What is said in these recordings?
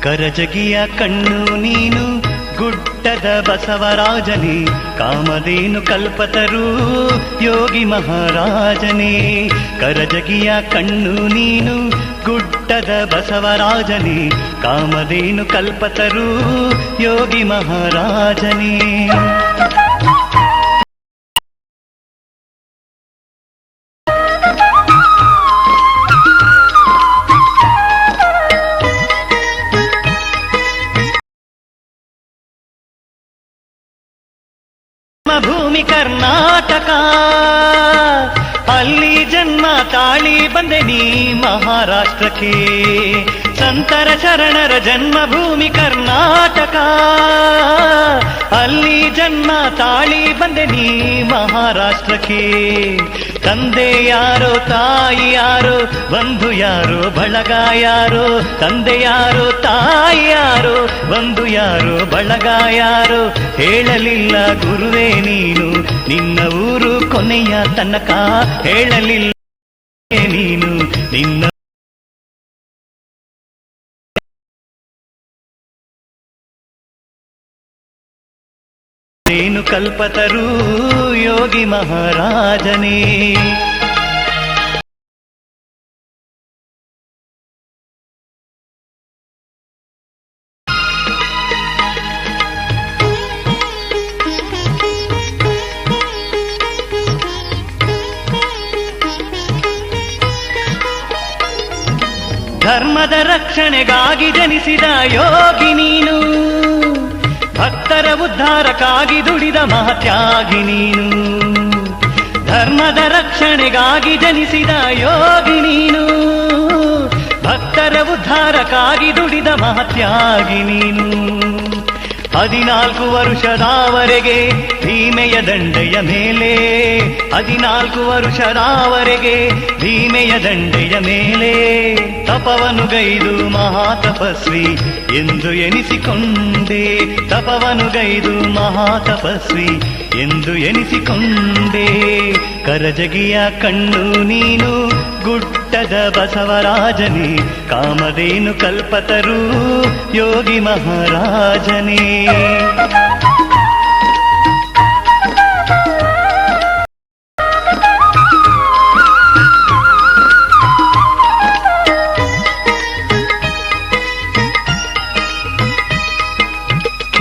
ಕರಜಗಿಯ ಕಣ್ಣು ನೀನು ಗುಡ್ಡದ ಬಸವರಾಜನೇ, ಕಾಮಧೇನು ಕಲ್ಪತರು ಯೋಗಿ ಮಹಾರಾಜನೇ. ಕರಜಗಿಯ ಕಣ್ಣು ನೀನು ಗುಡ್ಡದ ಬಸವರಾಜನೇ, ಕಾಮಧೇನು ಕಲ್ಪತರು ಯೋಗಿ ಮಹಾರಾಜನೇ. ಭೂಮಿ ಕರ್ನಾಟಕ, ಅಲ್ಲಿ ಜನ್ಮ ತಾಳಿ ಬಂದೆ ನೀ ಮಹಾರಾಷ್ಟ್ರಕ್ಕೆ. ಸಂತರ ಶರಣರ ಜನ್ಮಭೂಮಿ ಕರ್ನಾಟಕ, ಅಲ್ಲಿ ಜನ್ಮ ತಾಳಿ ಬಂದೆ ನೀ ಮಹಾರಾಷ್ಟ್ರಕ್ಕೆ. ತಂದೆ ಯಾರೋ ತಾಯಿ ಯಾರೋ, ಬಂಧು ಯಾರೋ ಬಳಗ ಯಾರೋ. ತಂದೆ ಯಾರೋ ತಾಯಿ ಯಾರೋ, ಬಂಧು ಯಾರೋ ಬಳಗ ಯಾರೋ. ಹೇಳಲಿಲ್ಲ ಗುರುವೇ ನೀನು ನಿನ್ನ ಊರು ಕೊನೆಯ ತನಕ. ಹೇಳಲಿಲ್ಲ ನೀನು ನಿನ್ನ ಧೇನು ಕಲ್ಪತರು ಯೋಗಿ ಮಹಾರಾಜನೇ. ಧರ್ಮದ ರಕ್ಷಣೆಗಾಗಿ ಜನಿಸಿದ ಯೋಗಿ ನೀನು, ಭಕ್ತರ ಉದ್ಧಾರಕ್ಕಾಗಿ ದುಡಿದ ಮಹಾತ್ಯಾಗಿ ನೀನು. ಧರ್ಮದ ರಕ್ಷಣೆಗಾಗಿ ಜನಿಸಿದ ಯೋಗಿ ನೀನು, ಭಕ್ತರ ಉದ್ಧಾರಕ್ಕಾಗಿ ದುಡಿದ ಮಹಾತ್ಯಾಗಿ ನೀನು. 14 ವರುಷದವರೆಗೆ ಭೀಮೆಯ ದಂಡೆಯ ಮೇಲೆ, 14 ವರುಷದವರೆಗೆ ಭೀಮೆಯ ದಂಡೆಯ ಮೇಲೆ ತಪವನು ಗೈದು ಮಹಾತಪಸ್ವಿ ಎಂದು ಎನಿಸಿಕೊಂಡೆ. ತಪವನು ಗೈದು ಮಹಾತಪಸ್ವಿ ಎಂದು ಎನಿಸಿಕೊಂಡೆ. ಕರಜಗಿಯ ಕಣ್ಣು ನೀನು ಗುಡ್ಡದ ಬಸವರಾಜನೇ, ಕಾಮಧೇನು ಕಲ್ಪತರು ಯೋಗಿ ಮಹಾರಾಜನೇ.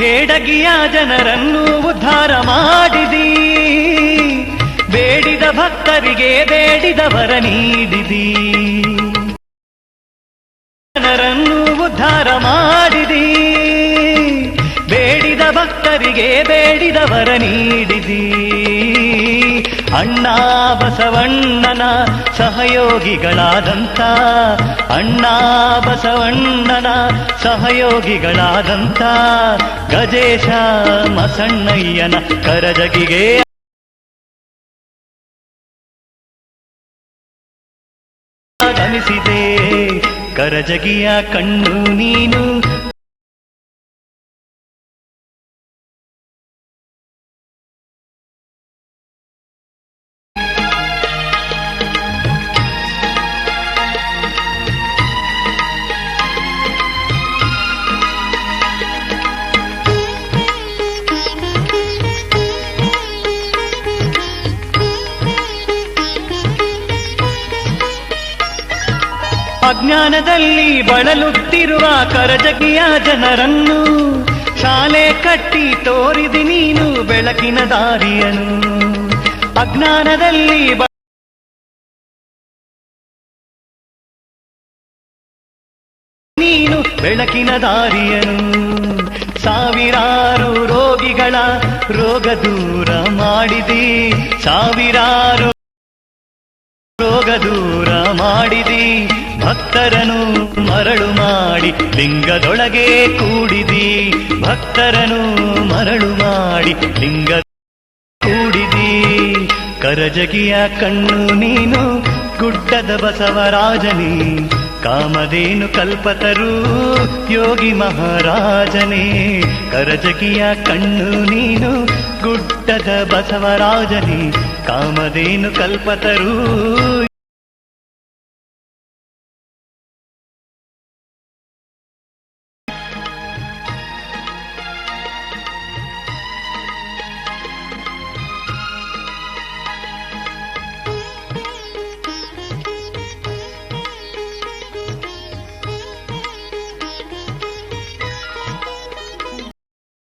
ಖೇಡಗಿಯ ಜನರನ್ನು ಉದ್ಧಾರ ಮಾಡಿದಿ, ಬೇಡಿದ ಭಕ್ತರಿಗೆ ಬೇಡಿದವರ ನೀಡಿದಿ. ಜನರನ್ನು ಉದ್ಧಾರ ಮಾಡಿದಿ, ಬೇಡಿದ ಭಕ್ತರಿಗೆ ಬೇಡಿದವರ ನೀಡಿದಿ. ಅಣ್ಣ ಬಸವಣ್ಣನ ಸಹಯೋಗಿಗಳಾದಂಥ, ಅಣ್ಣ ಬಸವಣ್ಣನ ಸಹಯೋಗಿಗಳಾದಂಥ ಗಜೇಶ ಮಸಣ್ಣಯ್ಯನ ಕರಜಗಿಗೆ ಆಗಮಿಸಿದೆ. ಕರಜಗಿಯ ಕಣ್ಣು ನೀನು ಅಜ್ಞಾನದಲ್ಲಿ ಬಳಲುತ್ತಿರುವ ಕರಜಗಿಯ ಜನರನ್ನು ಶಾಲೆ ಕಟ್ಟಿ ತೋರಿದಿ ನೀನು ಬೆಳಕಿನ ದಾರಿಯನು. ಅಜ್ಞಾನದಲ್ಲಿ ನೀನು ಬೆಳಕಿನ ದಾರಿಯನು. ಸಾವಿರಾರು ರೋಗಿಗಳ ರೋಗ ದೂರ ಮಾಡಿದಿ, ಸಾವಿರಾರು ರೋಗ ದೂರ ಮಾಡಿದಿ. ಭಕ್ತರನು ಮರಳು ಮಾಡಿ ಲಿಂಗದೊಳಗೆ ಕೂಡಿದಿ, ಭಕ್ತರನು ಮರಳು ಮಾಡಿ ಲಿಂಗ ಕೂಡಿದಿ. ಕರಜಗಿಯ ಕಣ್ಣು ನೀನು ಗುಡ್ಡದ ಬಸವರಾಜನೇ, ಕಾಮಧೇನು ಕಲ್ಪತರು ಯೋಗಿ ಮಹಾರಾಜನೇ. ಕರಜಗಿಯ ಕಣ್ಣು ನೀನು ಗುಡ್ಡದ ಬಸವರಾಜನೇ, ಕಾಮಧೇನು ಕಲ್ಪತರು